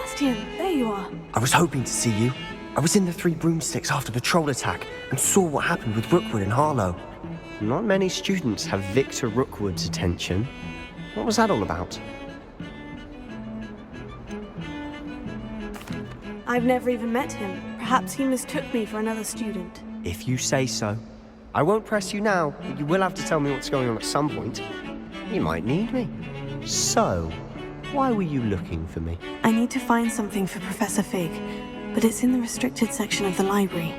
Sebastian, there you are. I was hoping to see you. I was in the Three Broomsticks after the troll attack and saw what happened with Rookwood and Harlow. Not many students have Victor Rookwood's attention. What was that all about? I've never even met him. Perhaps he mistook me for another student. If you say so. I won't press you now, but you will have to tell me what's going on at some point. You might need me. So, why were you looking for me? I need to find something for Professor Fig, but it's in the restricted section of the library.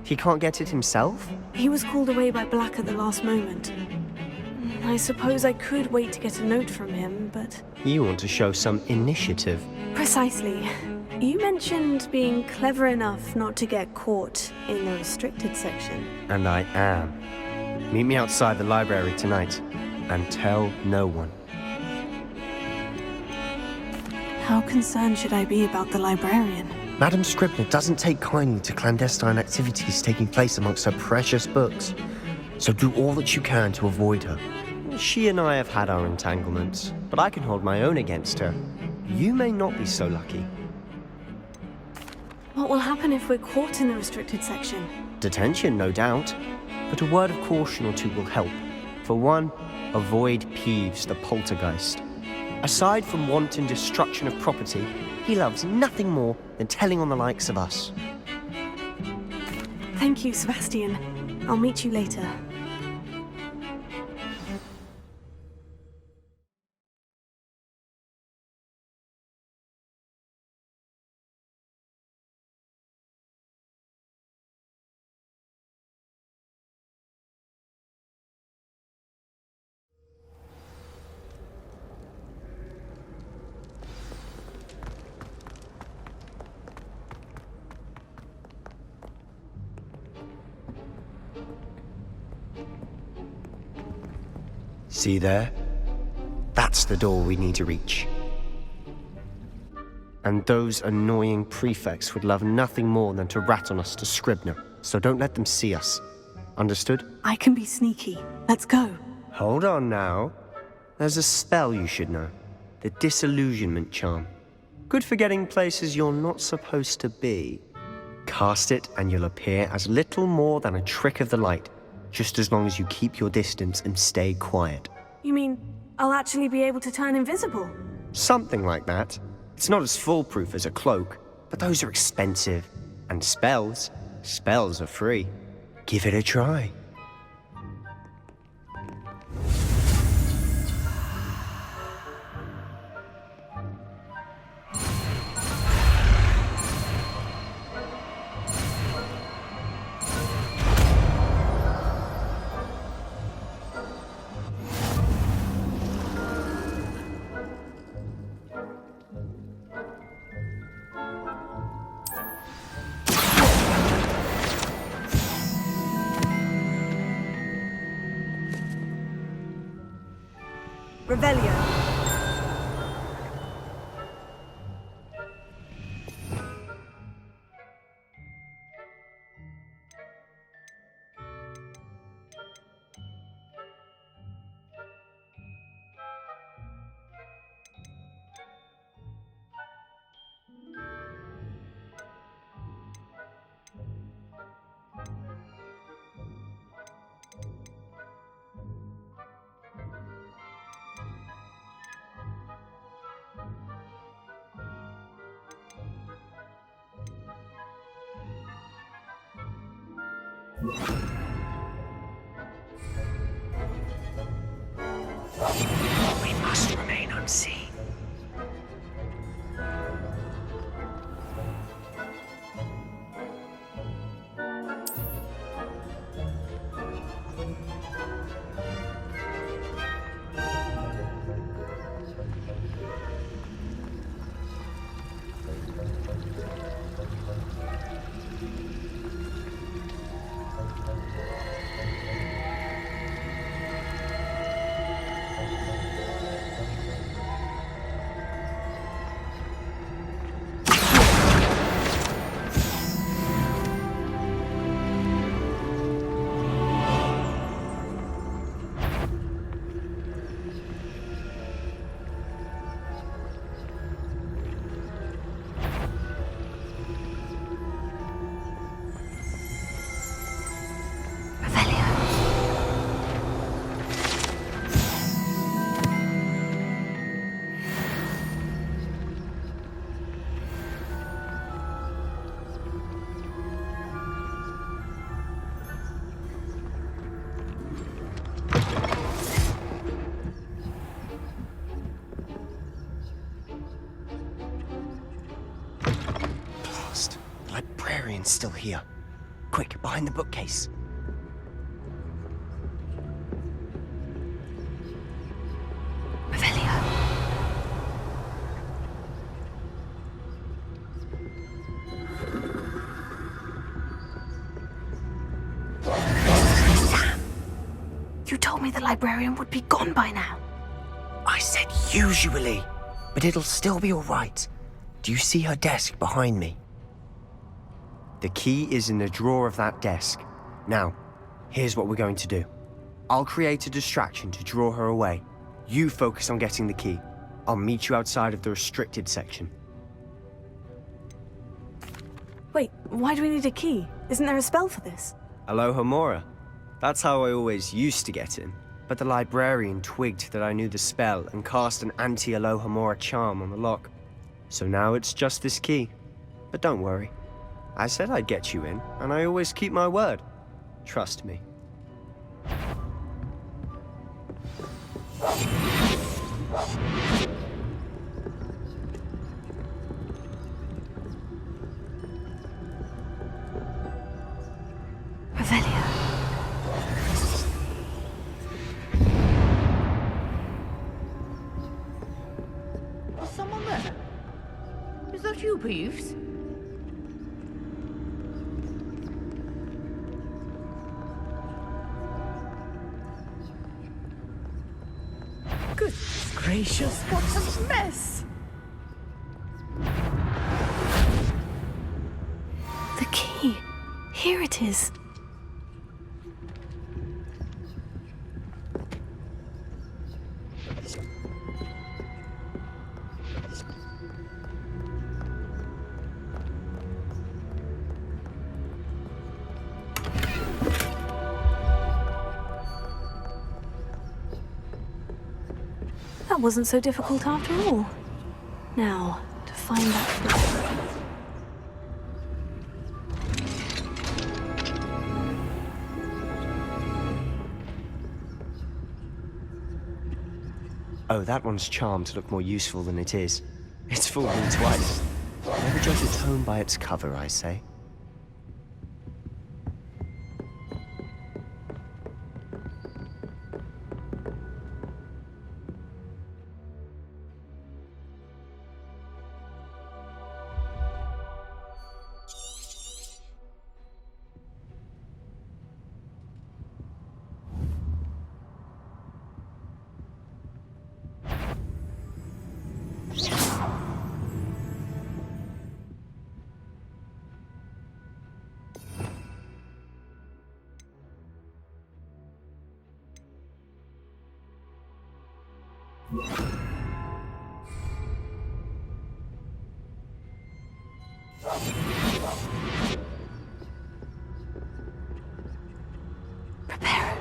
He can't get it himself? He was called away by Black at the last moment. I suppose I could wait to get a note from him, but... You want to show some initiative. Precisely. You mentioned being clever enough not to get caught in the restricted section. And I am. Meet me outside the library tonight, and tell no one. How concerned should I be about the librarian? Madam Scribner doesn't take kindly to clandestine activities taking place amongst her precious books, so do all that you can to avoid her. She and I have had our entanglements, but I can hold my own against her. You may not be so lucky. What will happen if we're caught in the restricted section? Detention, no doubt, but a word of caution or two will help. For one, avoid Peeves, the poltergeist. Aside from wanton destruction of property, he loves nothing more than telling on the likes of us. Thank you, Sebastian. I'll meet you later. See there? That's the door we need to reach. And those annoying prefects would love nothing more than to rat on us to Scribner, so don't let them see us. Understood? I can be sneaky. Let's go. Hold on now. There's a spell you should know. The Disillusionment Charm. Good for getting places you're not supposed to be. Cast it and you'll appear as little more than a trick of the light, just as long as you keep your distance and stay quiet. You mean I'll actually be able to turn invisible? Something like that. It's not as foolproof as a cloak, but those are expensive. And spells are free. Give it a try. Revelio. We must remain unseen. someone's still here. Quick, behind the bookcase. Revelio. Sam, you told me the librarian would be gone by now. I said usually, but it'll still be all right. Do you see her desk behind me? The key is in the drawer of that desk. Now, here's what we're going to do. I'll create a distraction to draw her away. You focus on getting the key. I'll meet you outside of the restricted section. Wait, why do we need a key? Isn't there a spell for this? Alohomora. That's how I always used to get in. But the librarian twigged that I knew the spell and cast an anti-Alohomora charm on the lock. So now it's just this key. But don't worry. I said I'd get you in, and I always keep my word. Trust me. Revelio. Is someone there? Is that you, Peeves? Goodness gracious, what a mess! The key. Here it is. That wasn't so difficult after all. Now, to find that... Oh, that one's charmed to look more useful than it is. It's fooled me twice. Never judge a tome by its cover, I say. Prepare.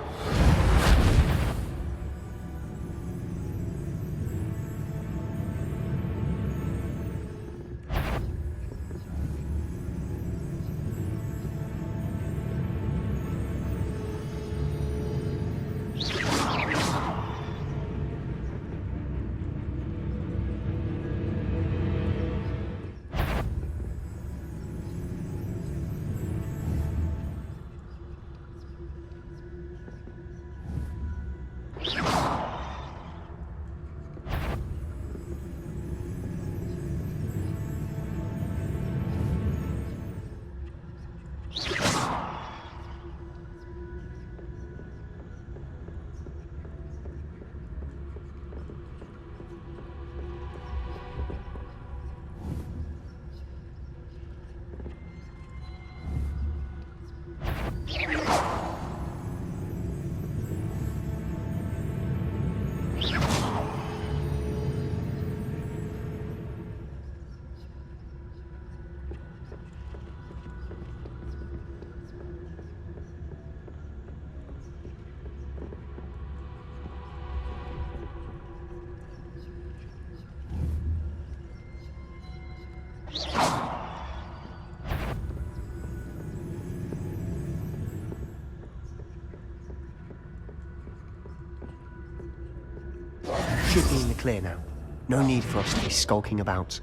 Should be in the clear now. No need for us to be skulking about.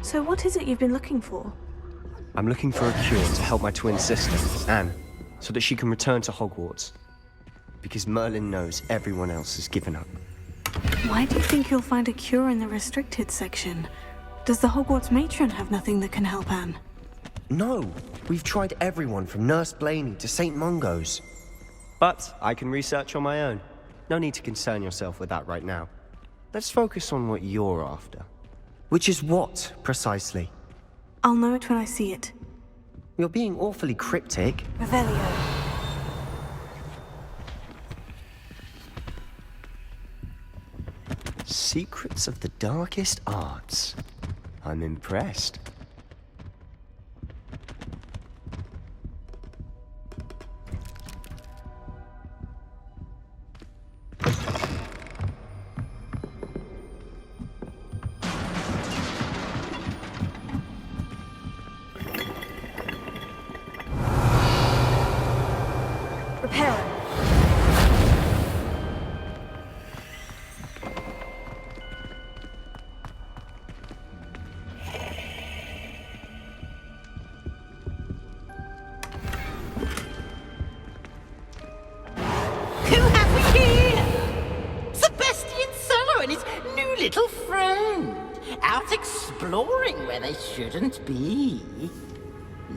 So what is it you've been looking for? I'm looking for a cure to help my twin sister, Anne, so that she can return to Hogwarts. Because Merlin knows everyone else has given up. Why do you think you'll find a cure in the restricted section? Does the Hogwarts matron have nothing that can help Anne? No, we've tried everyone from Nurse Blaney to St. Mungo's. But I can research on my own. No need to concern yourself with that right now. Let's focus on what you're after. Which is what, precisely? I'll know it when I see it. You're being awfully cryptic. Revelio. Secrets of the darkest arts. I'm impressed. Little friend, out exploring where they shouldn't be.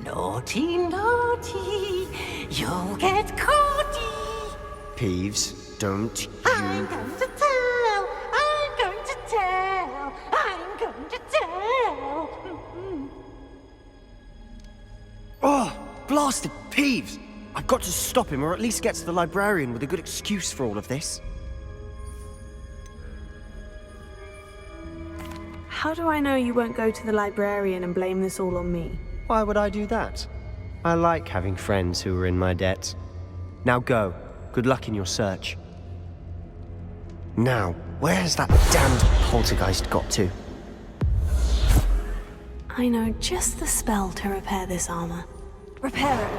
Naughty, naughty, you'll get caughty. Peeves, don't you... I'm going to tell, I'm going to tell, I'm going to tell. Oh, blasted Peeves! I've got to stop him, or at least get to the librarian with a good excuse for all of this. How do I know you won't go to the librarian and blame this all on me? Why would I do that? I like having friends who are in my debt. Now go. Good luck in your search. Now, where's that damned poltergeist got to? I know just the spell to repair this armor. Repair it.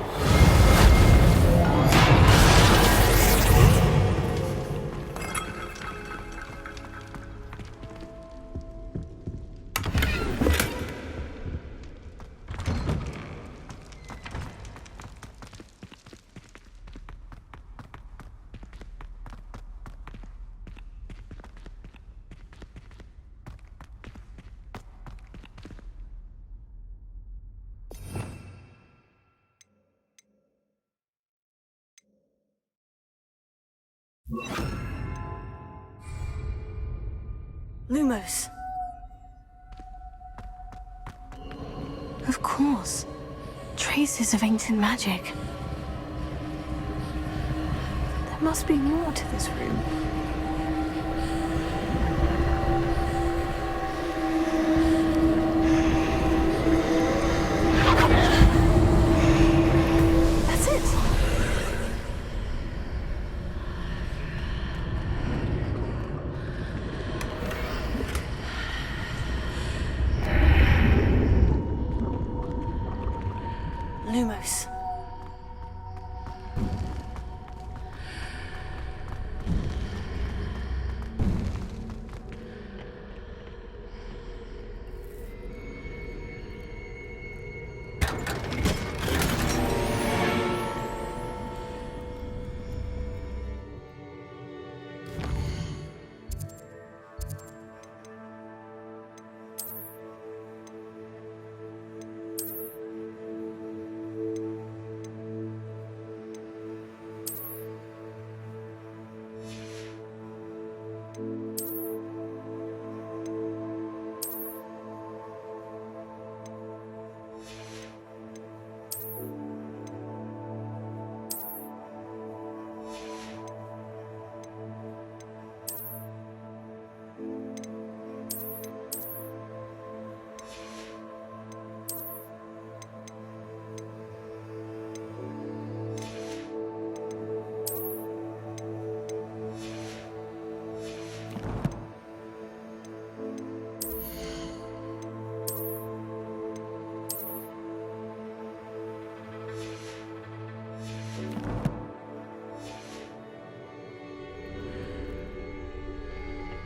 Lumos. Of course. Traces of ancient magic. There must be more to this room. That's it. Lumos.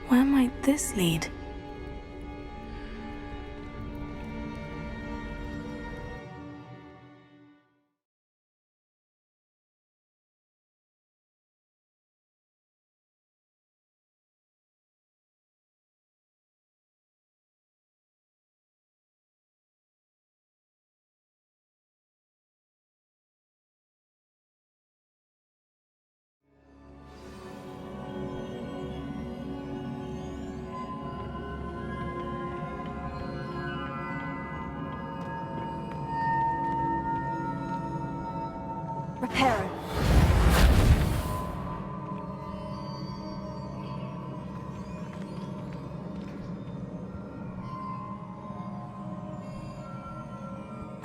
Where might this lead? Reparo.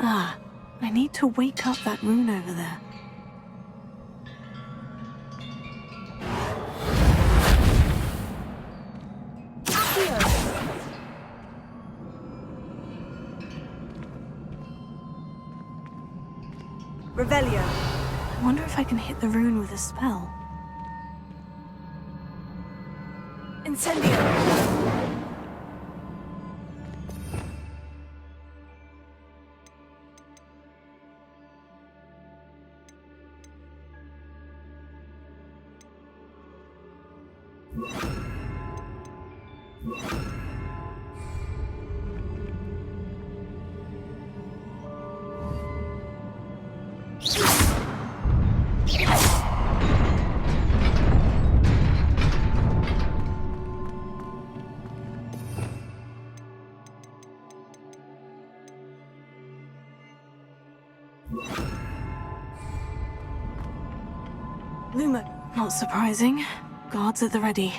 Ah, I need to wake up that rune over there. Revelio. I wonder if I can hit the rune with a spell. Incendio. Luma. Not surprising. Guards at the ready.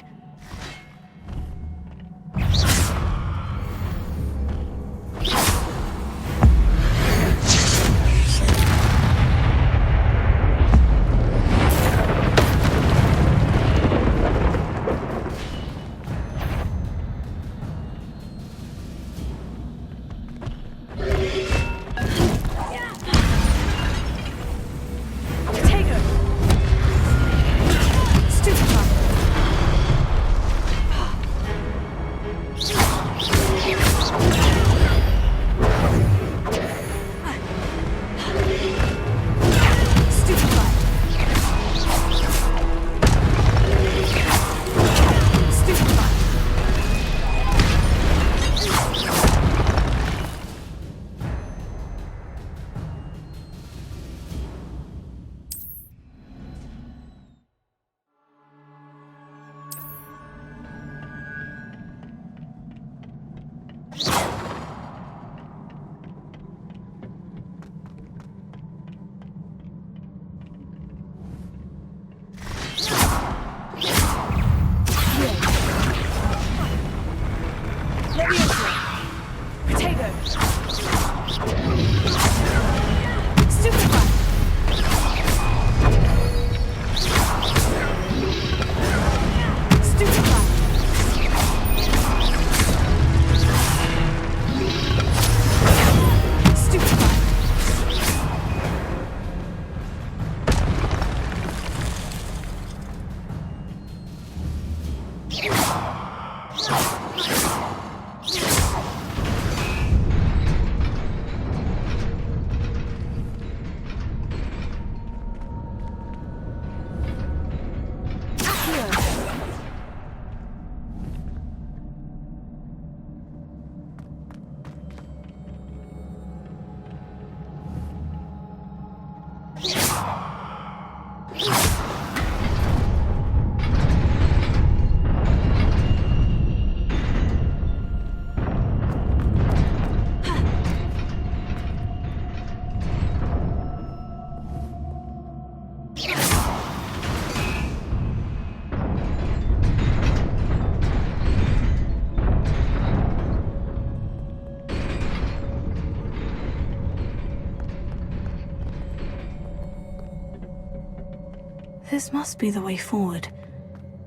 This must be the way forward.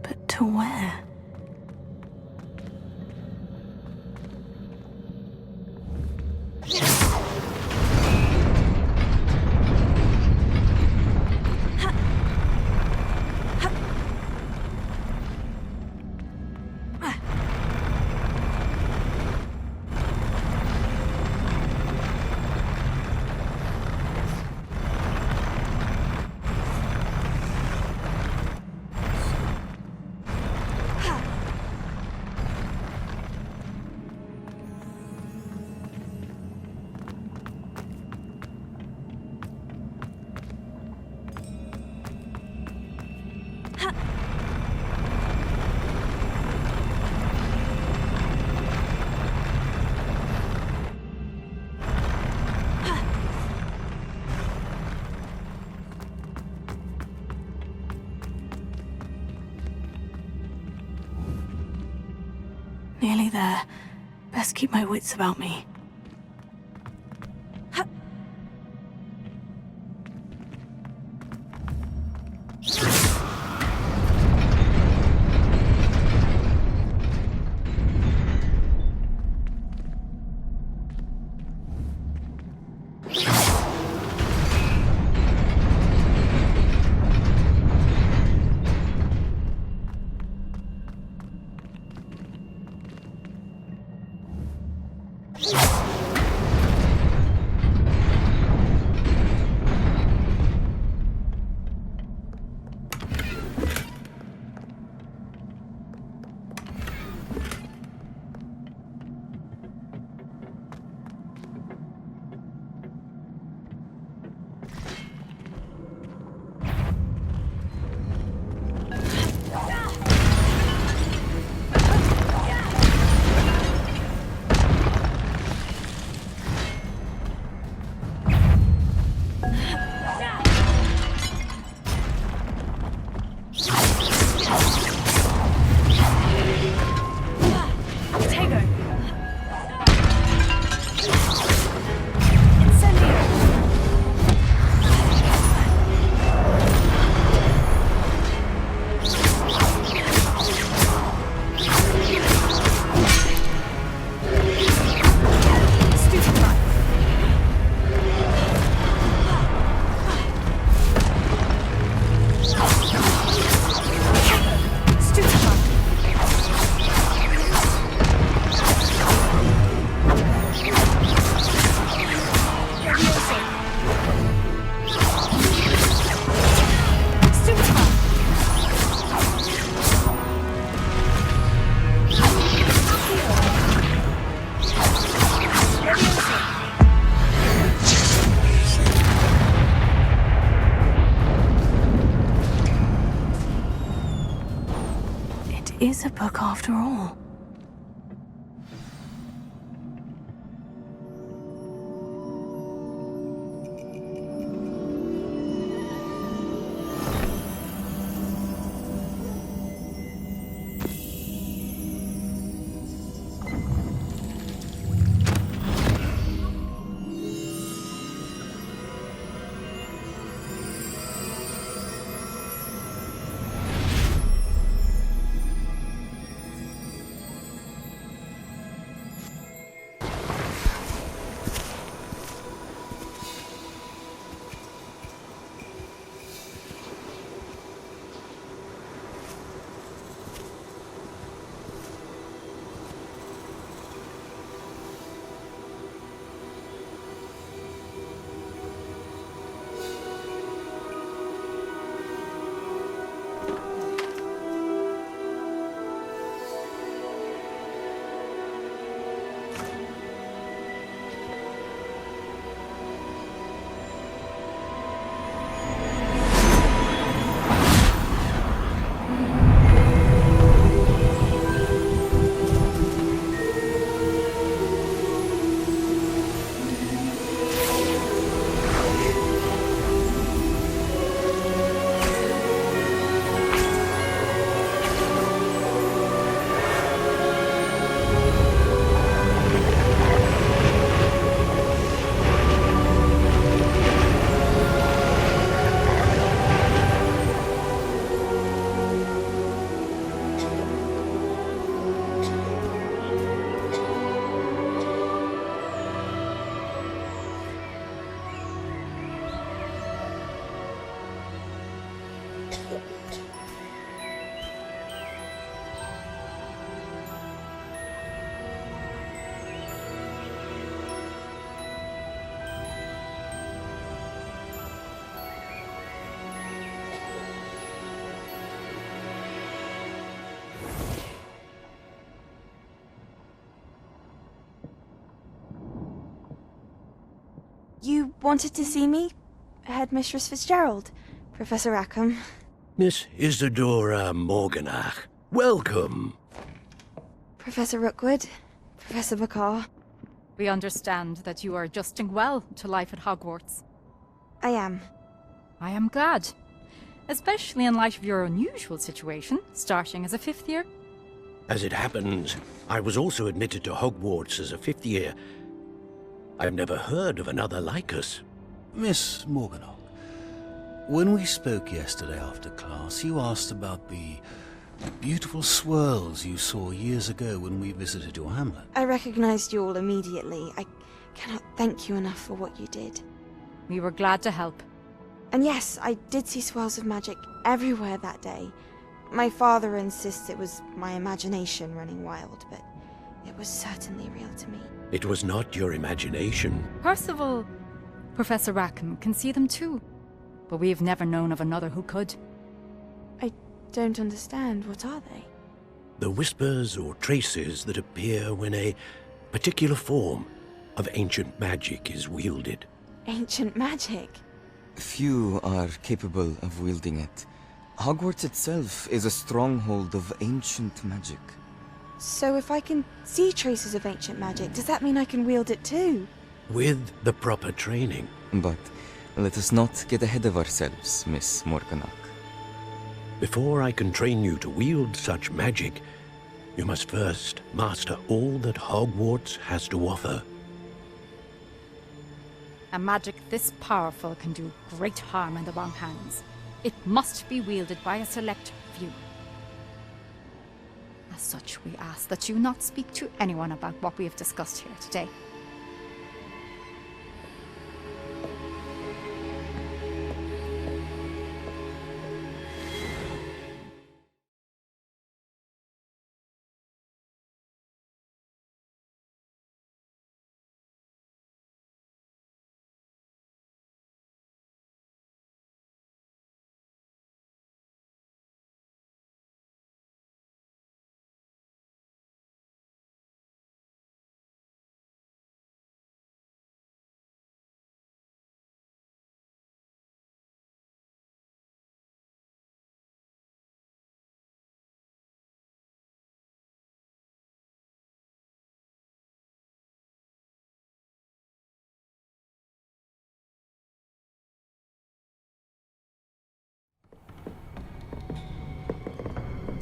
But to where? Nearly there. Best keep my wits about me. Is a book after all. You wanted to see me? Headmistress Fitzgerald, Professor Rackham. Miss Isadora Morganach, welcome. Professor Rookwood, Professor Bakar. We understand that you are adjusting well to life at Hogwarts. I am. I am glad. Especially in light of your unusual situation, starting as a 5th year. As it happens, I was also admitted to Hogwarts as a fifth year. I've never heard of another like us. Miss Morganach, when we spoke yesterday after class, you asked about the beautiful swirls you saw years ago when we visited your hamlet. I recognized you all immediately. I cannot thank you enough for what you did. We were glad to help. And yes, I did see swirls of magic everywhere that day. My father insists it was my imagination running wild, but it was certainly real to me. It was not your imagination. Percival, Professor Rackham can see them too. But we've never known of another who could. I don't understand. What are they? The whispers or traces that appear when a particular form of ancient magic is wielded. Ancient magic? Few are capable of wielding it. Hogwarts itself is a stronghold of ancient magic. So if I can see traces of ancient magic, does that mean I can wield it too? With the proper training. But let us not get ahead of ourselves, Miss Morganach. Before I can train you to wield such magic, you must first master all that Hogwarts has to offer. A magic this powerful can do great harm in the wrong hands. It must be wielded by a select few. As such, we ask that you not speak to anyone about what we have discussed here today.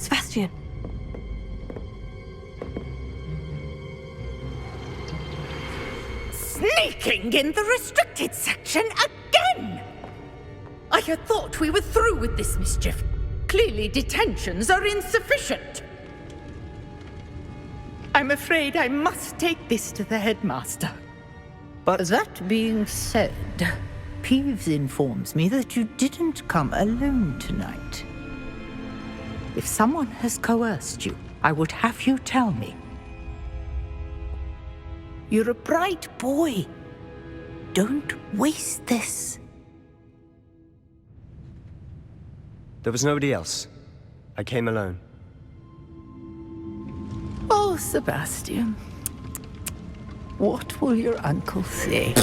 Sebastian. Sneaking in the restricted section again! I had thought we were through with this mischief. Clearly detentions are insufficient. I'm afraid I must take this to the headmaster. But that being said, Peeves informs me that you didn't come alone tonight. If someone has coerced you, I would have you tell me. You're a bright boy. Don't waste this. There was nobody else. I came alone. Oh, Sebastian. What will your uncle say?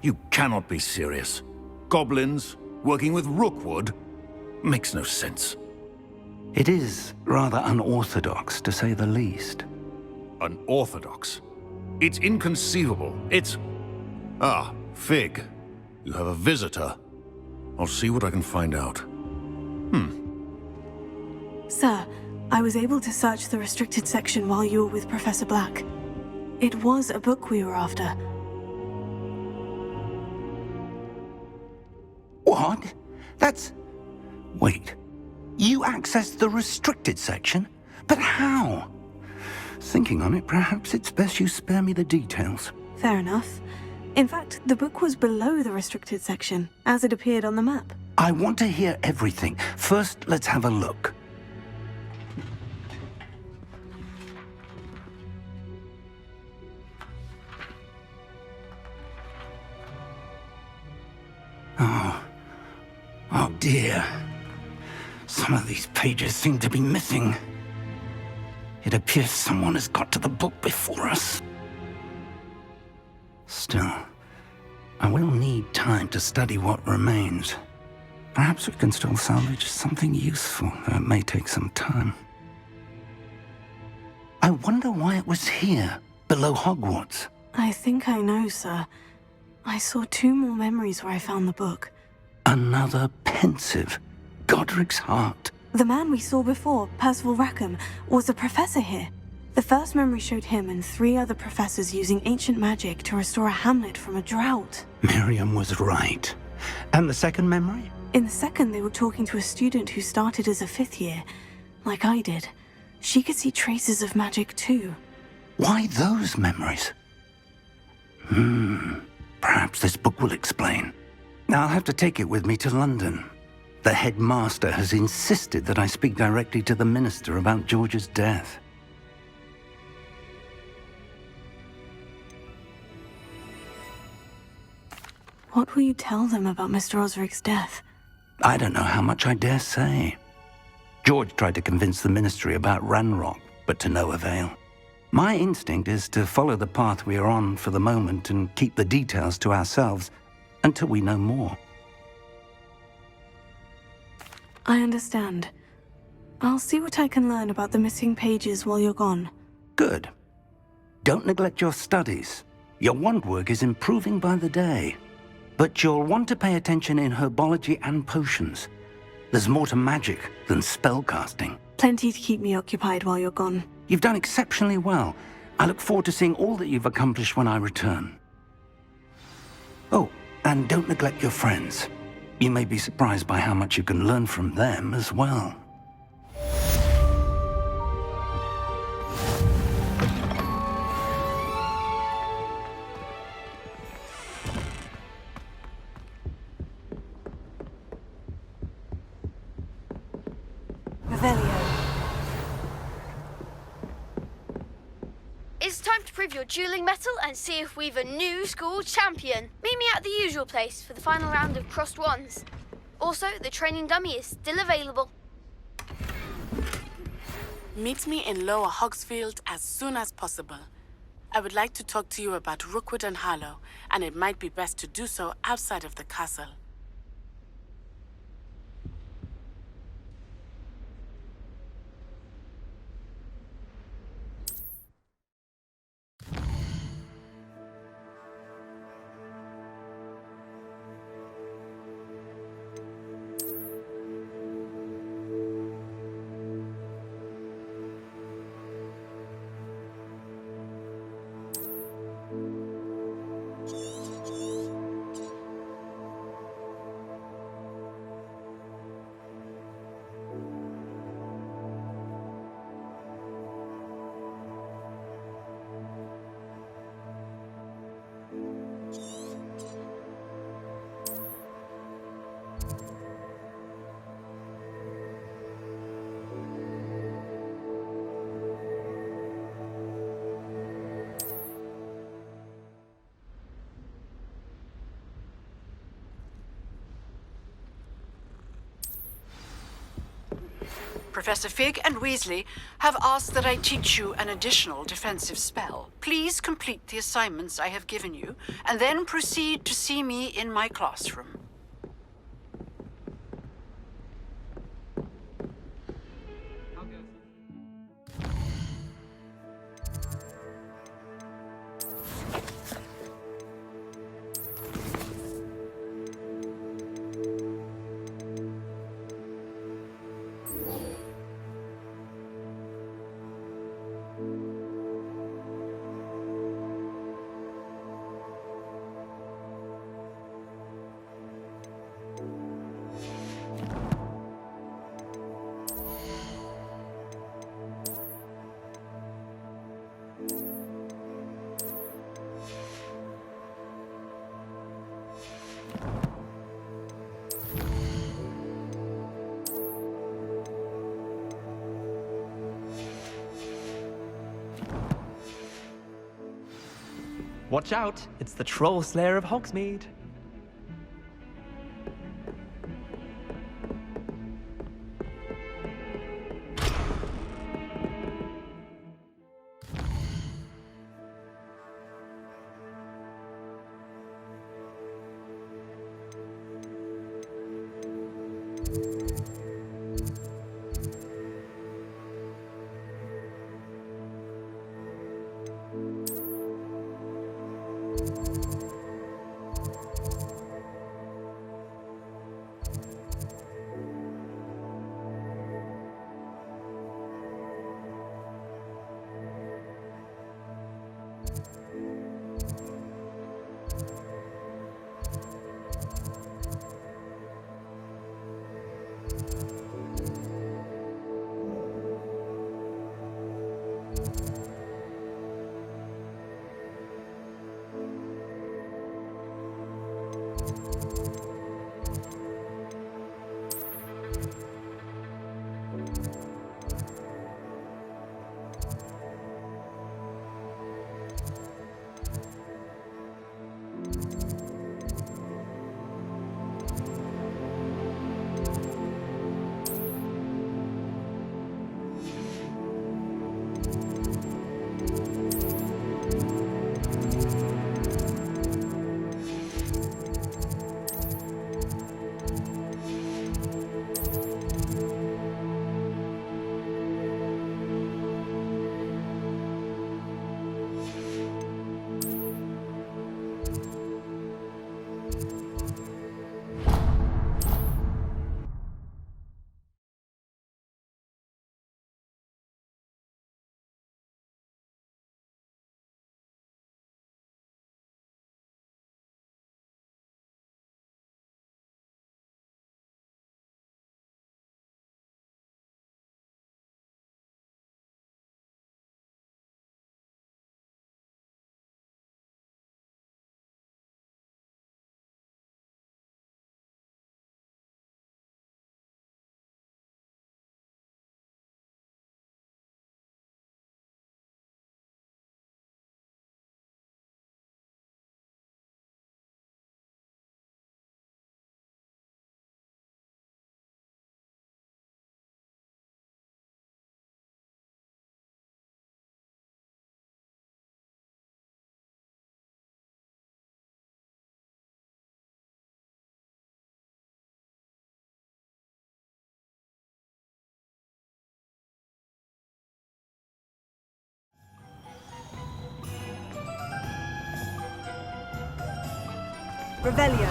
You cannot be serious. Goblins working with Rookwood? Makes no sense. It is rather unorthodox, to say the least. Unorthodox? It's inconceivable. It's... Ah, Fig. You have a visitor. I'll see what I can find out. Sir, I was able to search the restricted section while you were with Professor Black. It was a book we were after. What? That's... Wait. You accessed the restricted section? But how? Thinking on it, perhaps it's best you spare me the details. Fair enough. In fact, the book was below the restricted section, as it appeared on the map. I want to hear everything. First, let's have a look. Oh dear. Some of these pages seem to be missing. It appears someone has got to the book before us. Still, I will need time to study what remains. Perhaps we can still salvage something useful, though it may take some time. I wonder why it was here, below Hogwarts. I think I know, sir. I saw 2 more memories where I found the book. Another pensive. Godric's heart. The man we saw before, Percival Rackham, was a professor here. The first memory showed him and 3 other professors using ancient magic to restore a hamlet from a drought. Miriam was right. And the second memory? In the second, they were talking to a student who started as a 5th year, like I did. She could see traces of magic too. Why those memories? Perhaps this book will explain. I'll have to take it with me to London. The headmaster has insisted that I speak directly to the minister about George's death. What will you tell them about Mr. Osric's death? I don't know how much I dare say. George tried to convince the ministry about Ranrock, but to no avail. My instinct is to follow the path we are on for the moment and keep the details to ourselves until we know more. I understand. I'll see what I can learn about the missing pages while you're gone. Good. Don't neglect your studies. Your wand work is improving by the day. But you'll want to pay attention in herbology and potions. There's more to magic than spellcasting. Plenty to keep me occupied while you're gone. You've done exceptionally well. I look forward to seeing all that you've accomplished when I return. Oh, and don't neglect your friends. You may be surprised by how much you can learn from them as well. It's time to prove your dueling mettle and see if we've a new school champion. Meet me at the usual place for the final round of crossed wands. Also, the training dummy is still available. Meet me in Lower Hogsfield as soon as possible. I would like to talk to you about Rookwood and Harlow, and it might be best to do so outside of the castle. Professor Fig and Weasley have asked that I teach you an additional defensive spell. Please complete the assignments I have given you, and then proceed to see me in my classroom. Watch out, it's the Troll Slayer of Hogsmeade. Revelio.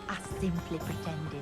I simply pretended.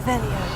Revelio.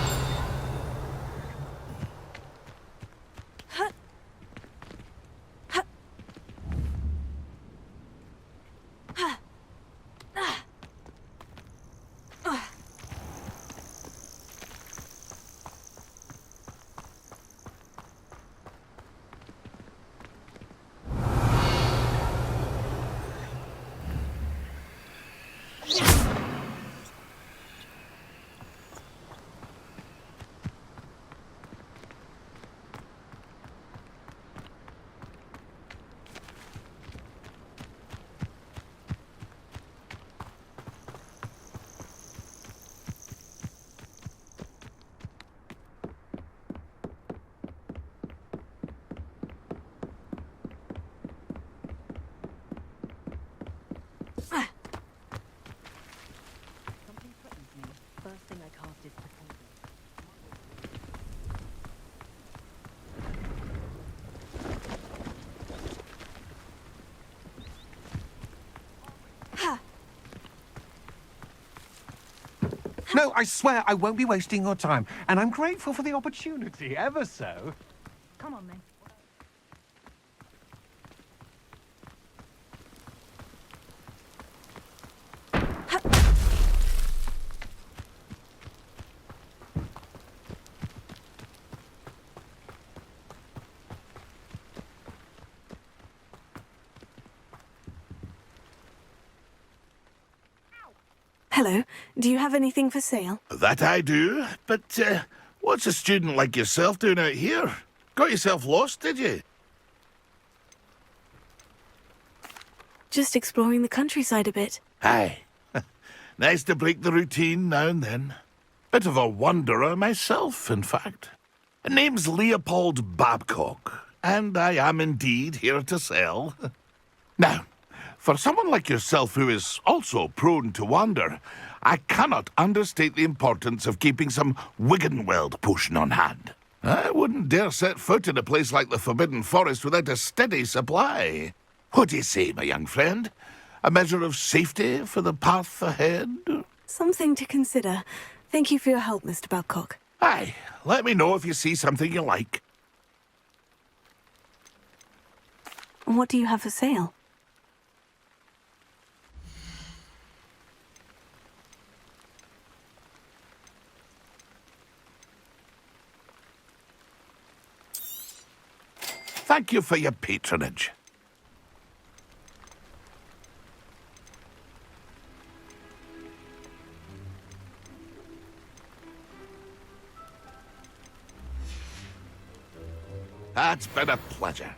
No, I swear I won't be wasting your time, and I'm grateful for the opportunity, ever so. Come on, then. Hello, do you have anything for sale? That I do, but what's a student like yourself doing out here? Got yourself lost, did you? Just exploring the countryside a bit. Aye. Nice to break the routine now and then. Bit of a wanderer myself, in fact. Name's Leopold Babcock, and I am indeed here to sell. Now, for someone like yourself who is also prone to wander, I cannot understate the importance of keeping some Wiggenweld potion on hand. I wouldn't dare set foot in a place like the Forbidden Forest without a steady supply. What do you say, my young friend? A measure of safety for the path ahead? Something to consider. Thank you for your help, Mr. Babcock. Aye, let me know if you see something you like. What do you have for sale? Thank you for your patronage. That's been a pleasure.